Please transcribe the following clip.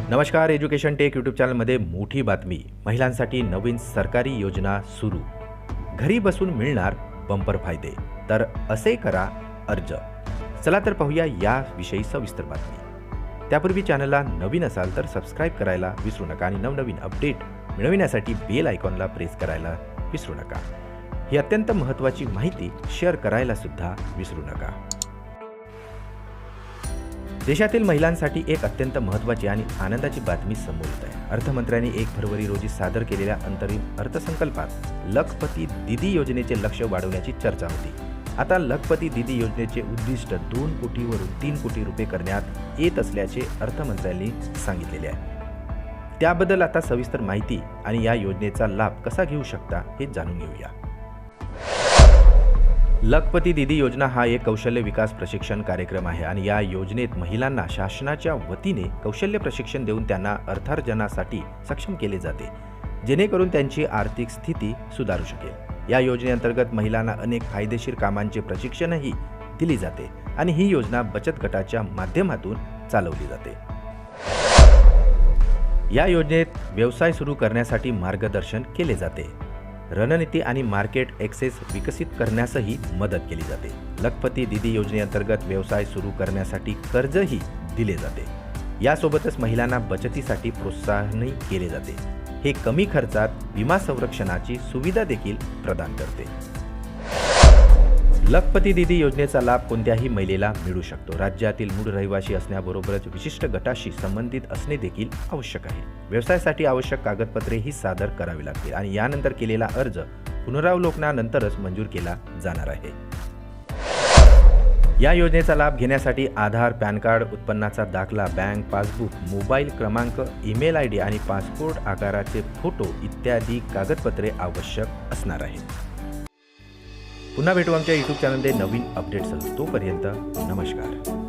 नमस्कार. Education take YouTube चॅनलमध्ये मोठी बातमी. महिलांसाठी नवीन सरकारी योजना सुरू. घरी बसून मिळणार बंपर फायदे. तर असे करा अर्ज. चला तर पाहूया याविषयी सविस्तर बातमी. त्यापूर्वी चॅनलला नवीन असाल तर सबस्क्राईब करायला विसरू नका आणि नवनवीन अपडेट मिळविण्यासाठी बेल आयकॉनला प्रेस करायला विसरू नका. ही अत्यंत महत्त्वाची माहिती शेअर करायला सुद्धा विसरू नका. देशातील महिलांसाठी एक अत्यंत महत्त्वाची आणि आनंदाची बातमी समोर येत आहे. अर्थमंत्र्यांनी 1 फरवरी रोजी सादर केलेल्या अंतरिम अर्थसंकल्पात लखपती दीदी योजनेचे लक्ष्य वाढवण्याची चर्चा होती. आता लखपती दीदी योजनेचे उद्दिष्ट 2 कोटीवरून 3 कोटी रुपये करण्यात येत असल्याचे अर्थमंत्र्यांनी सांगितलेले आहे. त्याबद्दल आता सविस्तर माहिती आणि या योजनेचा लाभ कसा घेऊ शकता हे जाणून घेऊया. लखपती दीदी योजना हा एक कौशल्य विकास प्रशिक्षण कार्यक्रम आहे आणि या योजनेत महिलांना शासनाच्या वतीने कौशल्य प्रशिक्षण देऊन त्यांना अर्थार्जनासाठी सक्षम केले जाते, जेणेकरून त्यांची आर्थिक स्थिती सुधारू शकेल. या योजनेअंतर्गत महिलांना अनेक फायदेशीर कामांचे प्रशिक्षणही दिले जाते आणि ही योजना बचत गटाच्या माध्यमातून चालवली जाते. या योजनेत व्यवसाय सुरू करण्यासाठी मार्गदर्शन केले जाते. रणनीती आणि मार्केट ॲक्सेस विकसित करण्यासही मदत केली जाते. लखपती दीदी योजनेअंतर्गत व्यवसाय सुरू करण्यासाठी कर्जही दिले जाते. यासोबतच महिलांना बचतीसाठी प्रोत्साहनही केले जाते. हे कमी खर्चात विमा संरक्षणाची सुविधा देखील प्रदान करते. लखपती दीदी योजनेचा लाभ कोणत्याही महिलेला मिळू शकतो. राज्यातील मूळ रहिवासी असण्याबरोबरच विशिष्ट गटाशी संबंधित असणे देखील आवश्यक आहे. व्यवसायासाठी आवश्यक कागदपत्रेही सादर करावी लागतील आणि यानंतर केलेला अर्ज पुनरावलोकनानंतरच मंजूर केला जाणार आहे. या योजनेचा लाभ घेण्यासाठी आधार, पॅन कार्ड, उत्पन्नाचा दाखला, बँक पासबुक, मोबाईल क्रमांक, ईमेल ID आणि पासपोर्ट आकाराचे फोटो इत्यादी कागदपत्रे आवश्यक असणार आहेत. पुन्हा भेटू आमच्या यूट्यूब चॅनलमध्ये नवीन अपडेट्ससह. तोपर्यंत नमस्कार.